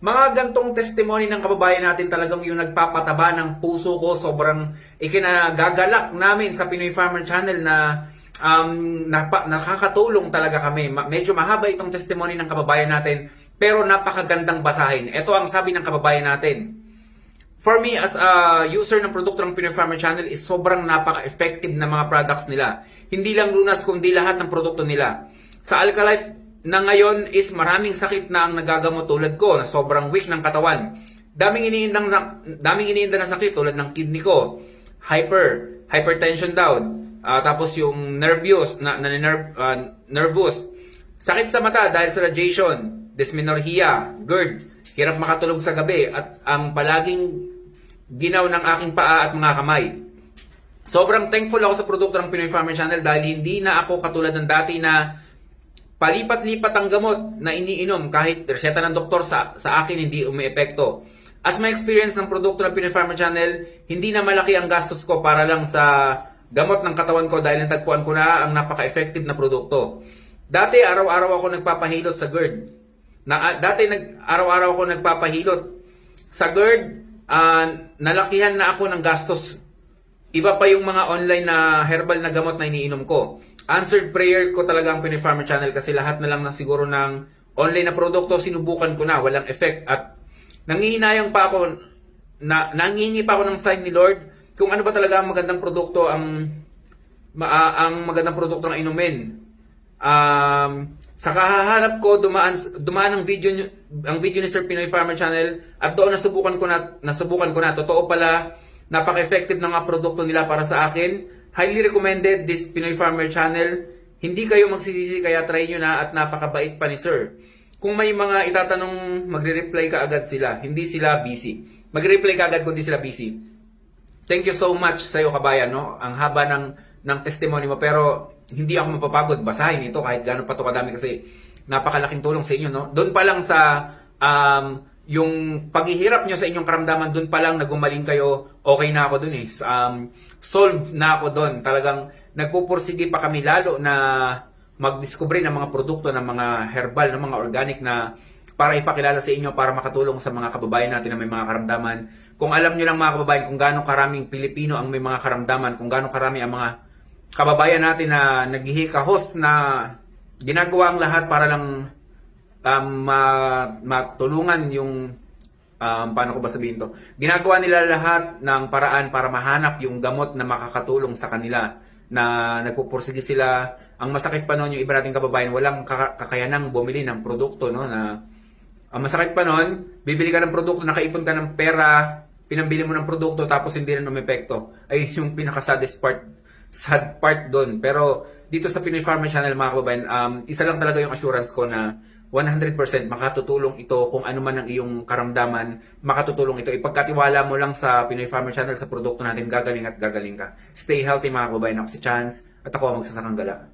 Mga gantong testimony ng kababayan natin talagang yung nagpapataba ng puso ko. Sobrang ikinagagalak namin sa Pinoy Farmer Channel na nakakatulong talaga kami. Medyo mahaba itong testimony ng kababayan natin pero napakagandang basahin. Ito ang sabi ng kababayan natin. For me, as a user ng produkto ng Pinoy Farmer Channel, is sobrang napaka-effective na mga products nila. Hindi lang lunas, kundi lahat ng produkto nila. Sa Alkalife na ngayon is maraming sakit na ang nagagamot tulad ko, na sobrang weak ng katawan. Daming iniinda na sakit tulad ng kidney ko, hypertension daw, tapos yung nervous, sakit sa mata dahil sa radiation, dysmenorrhea, GERD, hirap makatulog sa gabi, at ang palaging ginaw ng aking paa at mga kamay. Sobrang thankful ako sa produkto ng Pinoy Farmer Channel dahil hindi na ako katulad ng dati na palipat-lipat ang gamot na iniinom kahit reseta ng doktor sa akin hindi umiepekto. As my experience ng produkto ng Pinoy Farmer Channel, hindi na malaki ang gastos ko para lang sa gamot ng katawan ko dahil natagpuan ko na ang napaka-effective na produkto. Dati araw-araw ako nagpapahilot sa GERD. Araw-araw ako nagpapahilot sa GERD. Nalakihan na ako ng gastos. Iba pa yung mga online na herbal na gamot na iniinom ko. Answered prayer ko talaga ang Pinoy Farmer Channel kasi lahat na lang siguro ng online na produkto sinubukan ko na, walang effect, at nangihingi pa ako ng sign ni Lord kung ano ba talaga ang magandang produkto ang magandang produkto na inumin. Sa kahahanap ko dumaan ang video ni Sir Pinoy Farmer Channel at doon nasubukan ko na totoo pala, napaka-effective ng mga produkto nila para sa akin. Highly recommended this Pinoy Farmer Channel. Hindi kayo magsisisi kaya try nyo na, at napakabait pa ni Sir. Kung may mga itatanong, magre-reply ka agad sila. Hindi sila busy. Magre-reply ka agad kung hindi sila busy. Thank you so much sa iyo, kabayan, no? Ang haba ng testimony mo, pero hindi ako mapapagod basahin ito kahit gaano pa ito kadami kasi napakalaking tulong sa inyo, no? Doon pa lang sa yung paghihirap nyo sa inyong karamdaman, doon pa lang nagumaling kayo, okay na ako doon eh. Solve na ako doon. Talagang nagpupursige pa kami lalo na magdiskubre ng mga produkto, ng mga herbal, ng mga organic na para ipakilala sa inyo, para makatulong sa mga kababayan natin na may mga karamdaman. Kung alam nyo lang mga kababayan kung gaano karaming Pilipino ang may mga karamdaman, kung gaano karami ang mga kababayan natin na naghihikahos na ginagawa ang lahat para lang matulungan yung paano ko ba sabihin to? Ginagawa nila lahat ng paraan para mahanap yung gamot na makakatulong sa kanila, na nagpupursige sila. Ang masakit pa noon, yung iba nating kababayan walang kakayanang bumili ng produkto, no, na ang masakit pa noon, bibili ka ng produkto, nakaipon ka ng pera, pinambili mo ng produkto tapos hindi rin umepekto. Ay yung sad part doon. Pero dito sa Pinoy Farmer Channel mga kababayan, isa lang talaga yung assurance ko na 100% makatutulong ito. Kung ano man ang iyong karamdaman, makatutulong ito. Ipagkatiwala mo lang sa Pinoy Farmer Channel, sa produkto natin, gagaling at gagaling ka. Stay healthy mga kababayan. Ako si Chance at ako ang magsasakang gala.